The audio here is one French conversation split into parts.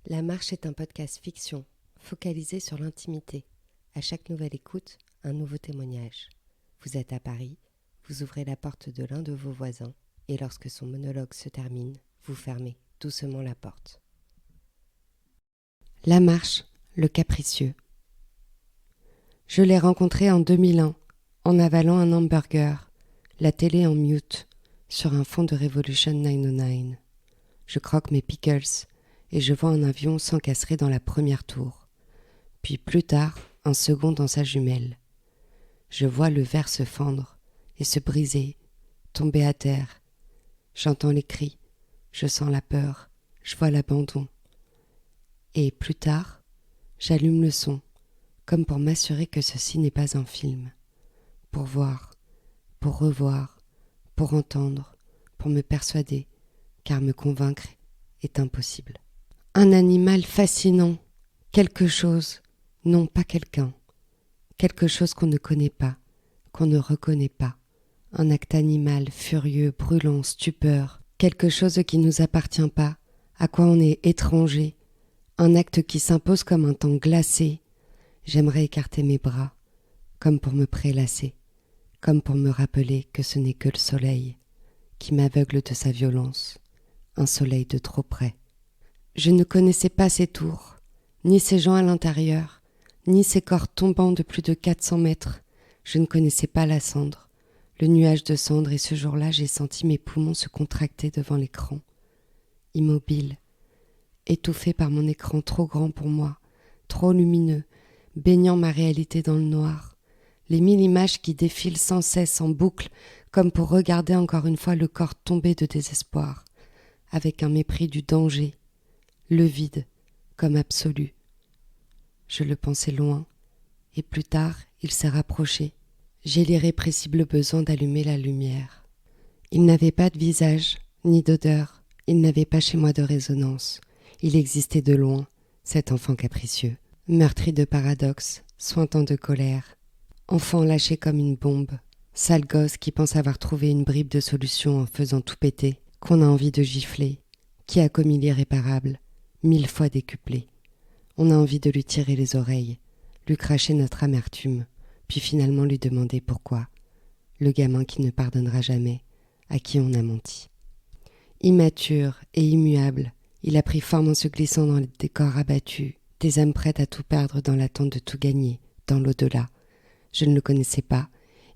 La Marche est un podcast fiction, focalisé sur l'intimité. À chaque nouvelle écoute, un nouveau témoignage. Vous êtes à Paris, vous ouvrez la porte de l'un de vos voisins et lorsque son monologue se termine, vous fermez doucement la porte. La Marche, le capricieux. Je l'ai rencontré en 2001, en avalant un hamburger, la télé en mute, sur un fond de Revolution 909. Je croque mes pickles et je vois un avion s'encastrer dans la première tour. Puis plus tard, un second dans sa jumelle. Je vois le verre se fendre et se briser, tomber à terre. J'entends les cris, je sens la peur, je vois l'abandon. Et plus tard, j'allume le son, comme pour m'assurer que ceci n'est pas un film. Pour voir, pour revoir, pour entendre, pour me persuader, car me convaincre est impossible. Un animal fascinant, quelque chose, non pas quelqu'un, quelque chose qu'on ne connaît pas, qu'on ne reconnaît pas, un acte animal furieux, brûlant, stupeur, quelque chose qui ne nous appartient pas, à quoi on est étranger, un acte qui s'impose comme un temps glacé. J'aimerais écarter mes bras, comme pour me prélasser, comme pour me rappeler que ce n'est que le soleil qui m'aveugle de sa violence, un soleil de trop près. Je ne connaissais pas ces tours, ni ces gens à l'intérieur, ni ces corps tombant de plus de 400 mètres. Je ne connaissais pas la cendre, le nuage de cendre, et ce jour-là, j'ai senti mes poumons se contracter devant l'écran. Immobile, étouffé par mon écran trop grand pour moi, trop lumineux, baignant ma réalité dans le noir. Les 1000 images qui défilent sans cesse en boucle, comme pour regarder encore une fois le corps tomber de désespoir, avec un mépris du danger, le vide, comme absolu. Je le pensais loin, et plus tard, il s'est rapproché. J'ai l'irrépressible besoin d'allumer la lumière. Il n'avait pas de visage, ni d'odeur, il n'avait pas chez moi de résonance. Il existait de loin, cet enfant capricieux, meurtri de paradoxes, sointant de colère, enfant lâché comme une bombe, sale gosse qui pense avoir trouvé une bribe de solution en faisant tout péter, qu'on a envie de gifler, qui a commis l'irréparable, 1000 fois décuplé. On a envie de lui tirer les oreilles, lui cracher notre amertume, puis finalement lui demander pourquoi. Le gamin qui ne pardonnera jamais, à qui on a menti. Immature et immuable, il a pris forme en se glissant dans des corps abattus, des âmes prêtes à tout perdre dans l'attente de tout gagner, dans l'au-delà. Je ne le connaissais pas,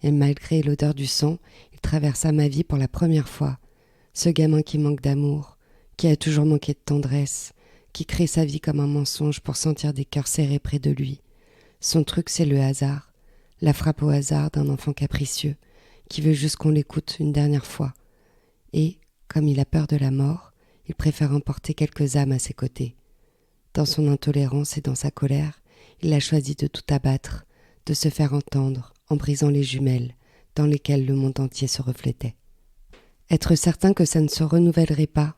et malgré l'odeur du sang, il traversa ma vie pour la première fois. Ce gamin qui manque d'amour, qui a toujours manqué de tendresse, qui crée sa vie comme un mensonge pour sentir des cœurs serrés près de lui. Son truc, c'est le hasard, la frappe au hasard d'un enfant capricieux, qui veut juste qu'on l'écoute une dernière fois. Et, comme il a peur de la mort, il préfère emporter quelques âmes à ses côtés. Dans son intolérance et dans sa colère, il a choisi de tout abattre, de se faire entendre, en brisant les jumelles, dans lesquelles le monde entier se reflétait. Être certain que ça ne se renouvellerait pas,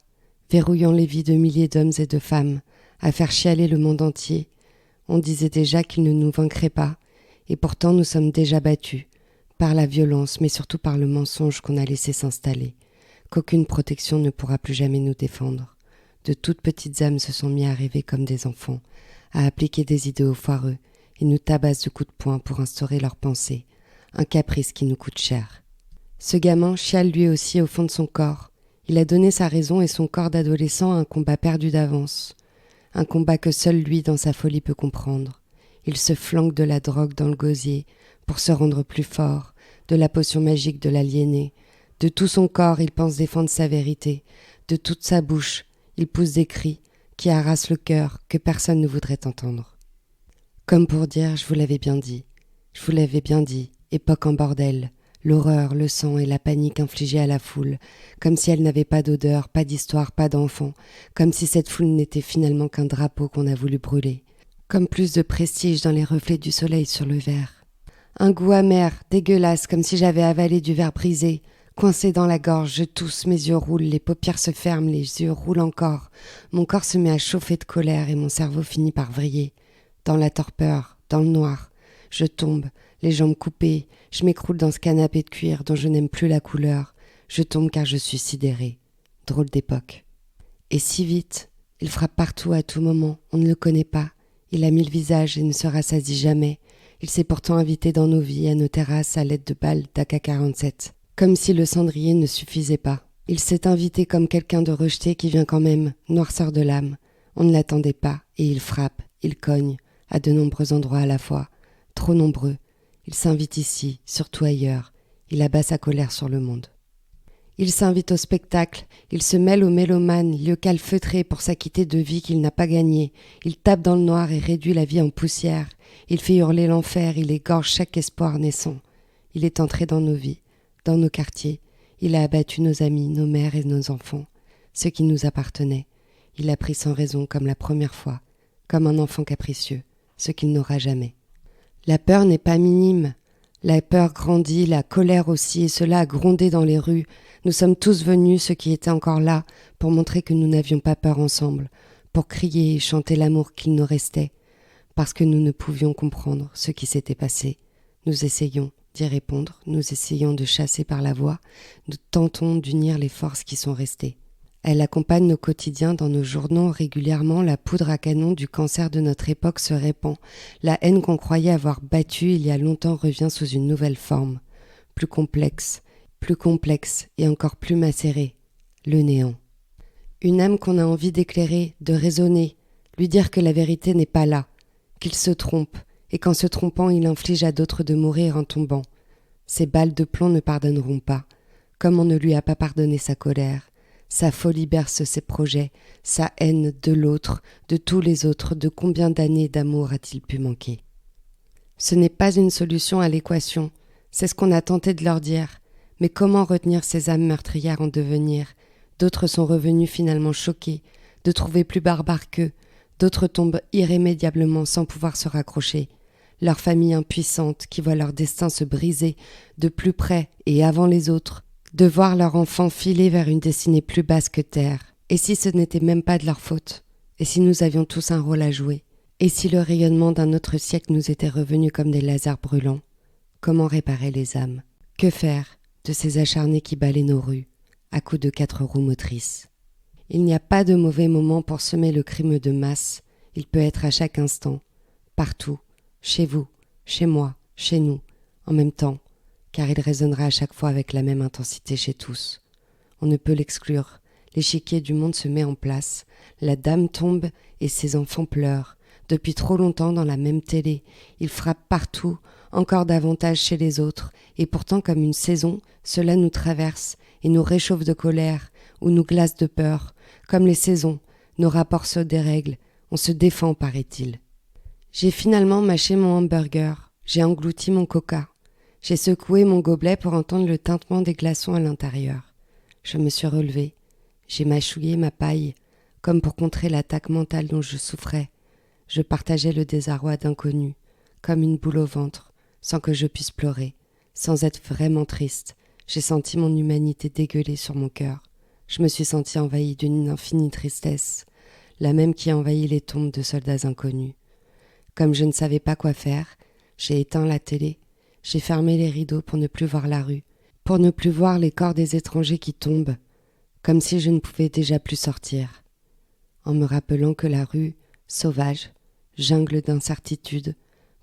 verrouillant les vies de milliers d'hommes et de femmes, à faire chialer le monde entier. On disait déjà qu'il ne nous vaincrait pas, et pourtant nous sommes déjà battus, par la violence, mais surtout par le mensonge qu'on a laissé s'installer, qu'aucune protection ne pourra plus jamais nous défendre. De toutes petites âmes se sont mis à rêver comme des enfants, à appliquer des idéaux foireux, et nous tabassent de coups de poing pour instaurer leurs pensées, un caprice qui nous coûte cher. Ce gamin chiale lui aussi au fond de son corps. Il a donné sa raison et son corps d'adolescent à un combat perdu d'avance. Un combat que seul lui, dans sa folie, peut comprendre. Il se flanque de la drogue dans le gosier pour se rendre plus fort, de la potion magique de l'aliéné. De tout son corps, il pense défendre sa vérité. De toute sa bouche, il pousse des cris qui harassent le cœur, que personne ne voudrait entendre. Comme pour dire, je vous l'avais bien dit. Je vous l'avais bien dit, époque en bordel. L'horreur, le sang et la panique infligée à la foule, comme si elle n'avait pas d'odeur, pas d'histoire, pas d'enfant, comme si cette foule n'était finalement qu'un drapeau qu'on a voulu brûler, comme plus de prestige dans les reflets du soleil sur le verre. Un goût amer, dégueulasse, comme si j'avais avalé du verre brisé, coincé dans la gorge, je tousse, mes yeux roulent, les paupières se ferment, les yeux roulent encore, mon corps se met à chauffer de colère et mon cerveau finit par vriller. Dans la torpeur, dans le noir, je tombe, les jambes coupées, je m'écroule dans ce canapé de cuir dont je n'aime plus la couleur. Je tombe car je suis sidérée. Drôle d'époque. Et si vite, Il frappe partout à tout moment, on ne le connaît pas. Il a 1000 visages et ne se rassasie jamais. Il s'est pourtant invité dans nos vies, à nos terrasses, à l'aide de balles d'AK-47. Comme si le cendrier ne suffisait pas. Il s'est invité comme quelqu'un de rejeté qui vient quand même, noirceur de l'âme. On ne l'attendait pas, et il frappe, il cogne, à de nombreux endroits à la fois. Trop nombreux. Il s'invite ici, surtout ailleurs. Il abat sa colère sur le monde. Il s'invite au spectacle, il se mêle aux mélomanes, lieu calfeutré pour s'acquitter de vie qu'il n'a pas gagnée. Il tape dans le noir et réduit la vie en poussière. Il fait hurler l'enfer, il égorge chaque espoir naissant. Il est entré dans nos vies, dans nos quartiers. Il a abattu nos amis, nos mères et nos enfants, ceux qui nous appartenaient. Il a pris sans raison comme la première fois, comme un enfant capricieux, ce qu'il n'aura jamais. La peur n'est pas minime. La peur grandit, la colère aussi, et cela a grondé dans les rues. Nous sommes tous venus, ceux qui étaient encore là, pour montrer que nous n'avions pas peur ensemble, pour crier et chanter l'amour qu'il nous restait, parce que nous ne pouvions comprendre ce qui s'était passé. Nous essayons d'y répondre, nous essayons de chasser par la voix, nous tentons d'unir les forces qui sont restées. Elle accompagne nos quotidiens dans nos journaux régulièrement. La poudre à canon du cancer de notre époque se répand. La haine qu'on croyait avoir battue il y a longtemps revient sous une nouvelle forme, plus complexe et encore plus macérée, le néant. Une âme qu'on a envie d'éclairer, de raisonner, lui dire que la vérité n'est pas là, qu'il se trompe, et qu'en se trompant il inflige à d'autres de mourir en tombant. Ces balles de plomb ne pardonneront pas, comme on ne lui a pas pardonné sa colère. Sa folie berce ses projets, sa haine de l'autre, de tous les autres, de combien d'années d'amour a-t-il pu manquer? Ce n'est pas une solution à l'équation, c'est ce qu'on a tenté de leur dire. Mais comment retenir ces âmes meurtrières en devenir? D'autres sont revenus finalement choqués, de trouver plus barbares qu'eux, d'autres tombent irrémédiablement sans pouvoir se raccrocher. Leur famille impuissante qui voit leur destin se briser de plus près et avant les autres, de voir leur enfant filer vers une destinée plus basse que terre. Et si ce n'était même pas de leur faute? Et si nous avions tous un rôle à jouer? Et si le rayonnement d'un autre siècle nous était revenu comme des lasers brûlants? Comment réparer les âmes? Que faire de ces acharnés qui balaient nos rues, à coups de 4 roues motrices? Il n'y a pas de mauvais moment pour semer le crime de masse. Il peut être à chaque instant, partout, chez vous, chez moi, chez nous, en même temps, car il résonnera à chaque fois avec la même intensité chez tous. On ne peut l'exclure. L'échiquier du monde se met en place. La dame tombe et ses enfants pleurent. Depuis trop longtemps dans la même télé. Il frappe partout, encore davantage chez les autres. Et pourtant, comme une saison, cela nous traverse et nous réchauffe de colère ou nous glace de peur. Comme les saisons, nos rapports se dérèglent. On se défend, paraît-il. J'ai finalement mâché mon hamburger. J'ai englouti mon coca. J'ai secoué mon gobelet pour entendre le tintement des glaçons à l'intérieur. Je me suis relevée. J'ai mâchouillé ma paille, comme pour contrer l'attaque mentale dont je souffrais. Je partageais le désarroi d'inconnu, comme une boule au ventre, sans que je puisse pleurer, sans être vraiment triste. J'ai senti mon humanité dégueuler sur mon cœur. Je me suis sentie envahie d'une infinie tristesse, la même qui envahit les tombes de soldats inconnus. Comme je ne savais pas quoi faire, j'ai éteint la télé. J'ai fermé les rideaux pour ne plus voir la rue, pour ne plus voir les corps des étrangers qui tombent, comme si je ne pouvais déjà plus sortir. En me rappelant que la rue, sauvage, jungle d'incertitude,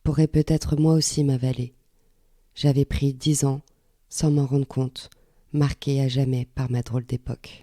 pourrait peut-être moi aussi m'avaler. J'avais pris 10 ans, sans m'en rendre compte, marqué à jamais par ma drôle d'époque.